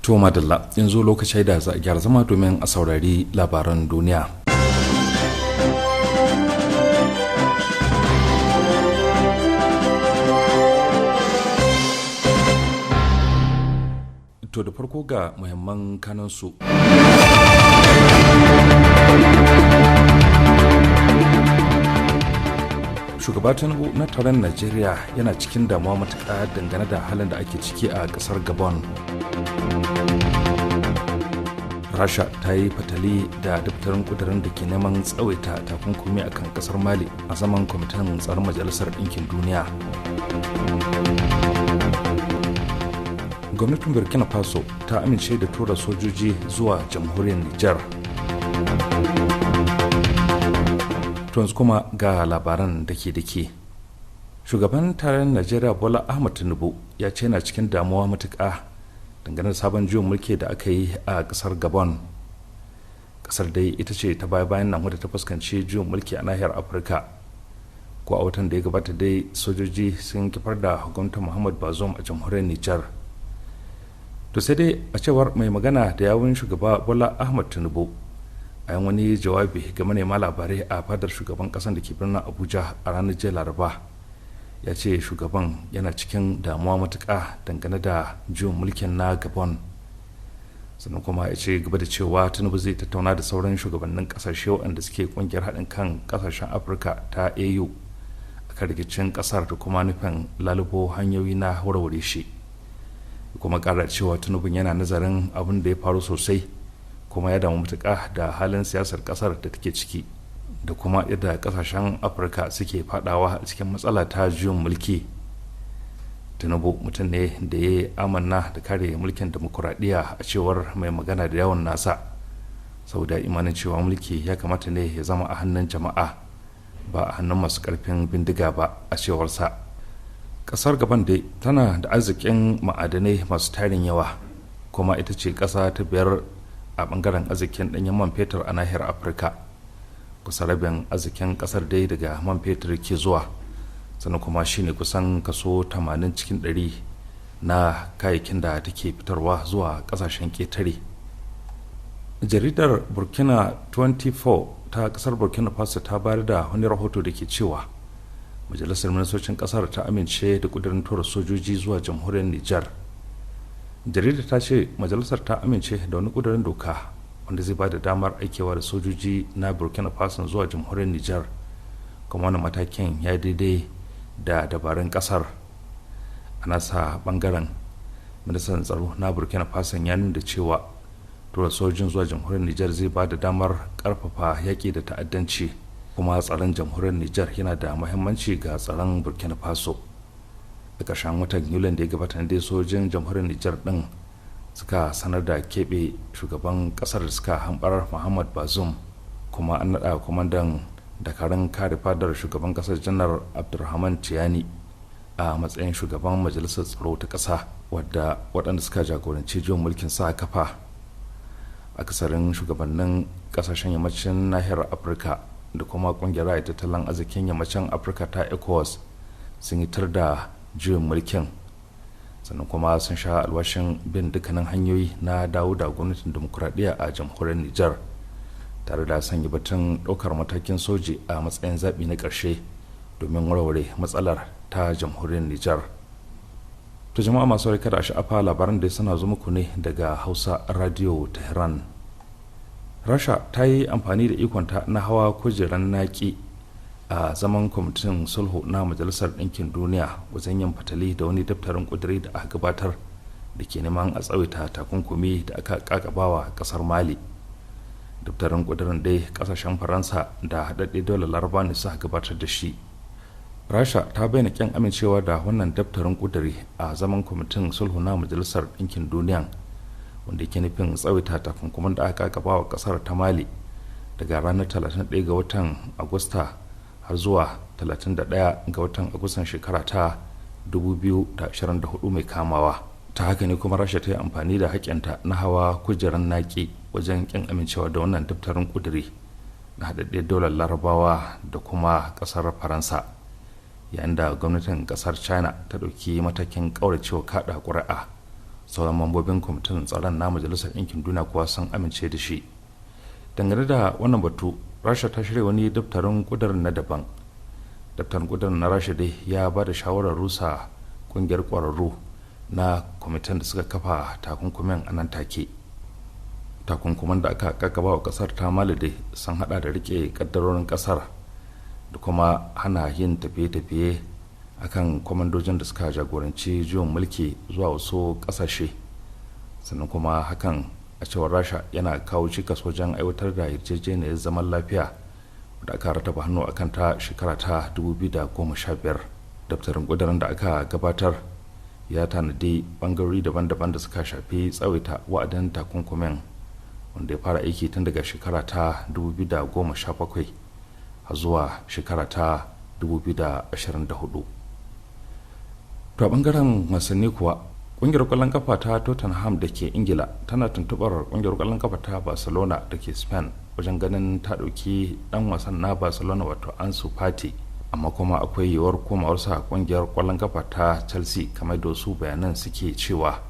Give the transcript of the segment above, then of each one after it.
To madalla yanzu lokaci da za a gyara zama domin a saurari labaran duniya. To da farko ga muhimman kanansu. Shugaba Tinubu na taron Najeriya yana cikin damuwa matuƙa dangane da halin da ake ciki a ƙasar Gabon. Rasha ta yi fatali da daftarin kudurin da ke neman tsawaita takunkumi a kan ƙasar Mali a zaman kwamitin tsaron Majalisar Ɗinkin Duniya. Gwamnatin Burkina Faso ta amince da tura sojoji zuwa jamhuriyar Nijar. Yanzu kuma ga labaran da ke. Shugaban taron Najeriya Bola Ahmed Tinubu ya ce yana cikin damuwa matuƙa dangane da sabon juyin mulki da aka yi a ƙasar Gabon. Ƙasar dai ita ce ta bayan nan wadda ta fuskanci juyin mulki a nahiyar Afirka. Ko a watan da ya gabata dai sojoji sun kifar da hukumtar Muhammad Bazoum a jamhuriyar Nijar. To sai dai a cewar mai magana da yawun shugaba Bola Ahmed Tinubu a yan wani jawabi ga manema labarai a fadar shugaban kasan da ke birnin Abuja a ranar jiya Laraba, ya ce shugaban yana cikin damuwa matuƙa dangane da juyin mulkin na Gabon. Sannan kuma ya ce gaba da cewa Tinubu zai tattauna da sauran shugabannin kasashe waɗanda suke ƙungiyar haɗin kan ƙasashen Afirka ta AU a kan rikicin ƙasar da kuma nufin lalubo hanyoyi na warware shi. Kuma ƙara cewa Tinubu yana nazarin abin da ya faru sosai, kuma ya damu matuƙa da halin siyasar ƙasar da take ciki da kuma yadda ƙasashen Afirka suke fadawa a cikin matsala ta juyin mulki. Tinubu mutum ne da ya yi amanna da kare mulkin demokuraɗiyya a cewar mai magana da yawan nasa, saboda imanin cewa mulki ya kamata ne ya zama a hannun jama'a ba a hannun masu ƙarfin bindiga ba a cewarsa. Ƙasar Gabon dai tana da arzikin ma'adanai masu tarin yawa, kuma ita ce ƙasa ta biyar a bangaren arzikin ɗanyen man fetur a nahiyar Afirka. Kusa rabin arzikin ƙasar dai daga man fetur ke zuwa, sannan kuma shine kusan kaso 80 cikin 100 na kayayyakin da take fitarwa zuwa ƙasashen ƙetare. Jaridar Burkina 24 ta ƙasar Burkina Faso ta bayar da wani rahoto da ke cewa majalisar ministocin ƙasar ta amince da ƙudurin tura sojoji zuwa jamhuriyar Nijar. Jaridar ta ce majalisar ta amince da wani ƙudurin doka wanda zai ba da damar aikewa da sojoji na Burkina Faso zuwa jamhuriyar Nijar, kuma wani matakin ya daidai da dabarun ƙasar. A nasa bangaren ministan tsaro na Burkina Faso ya nuna cewa tura sojojin zuwa jamhuriyar Nijar zai ba da damar ƙarfafa yaƙi da ta'addanci, kuma tsaron jamhuriyar Nijar yana da muhimmanci ga tsaron Burkina Faso. A ƙarshen watan Yulin da ya gabata da sojojin jamhuriyar Nijar ɗin suka sanar da keɓe shugaban ƙasar da suka hambar Muhammad Bazoum, kuma an naɗa kwamandan dakarun kare fadar shugaban ƙasar janar Abdulrahman Tiyani a matsayin shugaban majalisar tsaro ta ƙasa, wadda waɗanda suka jagoranci juyin mulkin sa kafa. Akasarin shugabannin ƙasashen yammacin nahiyar Afirka da kuma ƙungiyar raya tattalin arzikin yammacin Afirka ta ECOWAS sun yi tar da juyin mulkin, sannan kuma sun sha alwashin bin dukkanin hanyoyi na dawo da gwamnatin demokuraɗiyya a jamhuriyar Nijar, tare da sanya batun ɗaukar matakin soji a matsayin zaɓi na ƙarshe domin warware matsalar ta jamhuriyar Nijar. To jama'a masu rika da sha'afa, labaran da suna zo muku ne daga Hausa Radio Tehran. Rasha ta yi amfani da ikonta na hawa kujeran naƙi a zaman kwamitin sulhu na Majalisar Ɗinkin Duniya wajen yin fatali da wani daftarin ƙudiri da aka gabatar da ke neman a tsawaita takunkumi da aka ƙaƙabawa ƙasar Mali. Daftarin ƙudirin dai ƙasashen Faransa da haɗaɗɗe daular Laraba ne suka gabatar da shi. Rasha ta bayyana ƙin amincewa da wannan daftarin ƙudiri a zaman kwamitin sulhu na Majalisar Ɗinkin Duniya, wanda ke nufin tsawaita takunkumin da aka ƙaƙabawa ƙasar ta Mali daga ranar 31 ga watan Agusta har zuwa 31 ga watan Agustan shekara ta 2024 mai kamawa. Ta haka ne kuma Rasha ta yi amfani da haƙƙinta na hawa kujeran naƙi wajen ƙin amincewa da wannan daftarin ƙudiri na haɗaɗɗiyar daular Larabawa da kuma ƙasar Faransa, yayin da gwamnatin ƙasar China ta ɗauki matakin ƙauracewa kaɗa ƙuri'a sauran mambobin kwamitin tsaron na majalisar ɗinkin duniya kuwa sun amince da shi. Dangane da wannan batu, rasha ta shirya wani daftarin kudurin na daban. Daftarin kudurin na rasha dai ya ba da shawarar rusa kungiyar kwararru na kwamitin da suka kafa takunkumin a nan take. Takunkuman da aka kakaba wa kasar ta mali dai sun hada da rike kaddarorin kasar da kuma hana yin tafiye-tafiye akan kwamandojin da suka jagoranci juyin mulki zuwa wasu kasashe, sannan kuma hakan a cewar rasha yana kawo cikas wajen aiwatar da yarjejeniyar zaman lafiya da aka rataba hannu akan ta shekara ta 2015. Daftarin kudurin da aka gabatar ya tanadi bangarori daban-daban da suka shafi tsawaita wa'adin takunkumin, wanda ya fara aiki tun daga shekara ta 2017 har zuwa shekara ta 2024. To a bangaren wasanni kuwa, kungiyar kwallon kafa ta Tottenham da ke Ingila tana tuntubar kungiyar kwallon kafa ta Barcelona da ke Spain wajen ganin ta dauki dan wasan na Barcelona wato Ansu Fati, amma kuma akwai yiwuwar komawarsa kungiyar kwallon kafa ta Chelsea kamar da su bayanan suke cewa.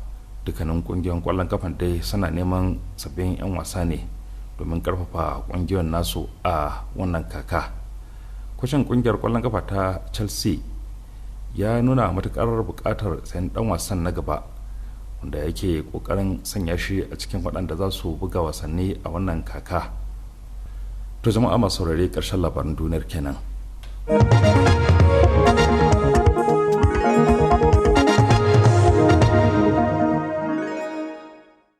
Dukkanin kungiyar kwallon kafan dai suna neman sabbin 'yan wasa ne domin karfafa kungiyar nasu a wannan kaka. Kwacin kungiyar kwallon kafa ta Chelsea ya nuna matukar bukatar sayan dan wasan na gaba, wanda yake kokarin sanya shi a cikin waɗanda za su buga wasanni a wannan kaka. To jama'a masu saurare, ƙarshen labaran duniyar kenan.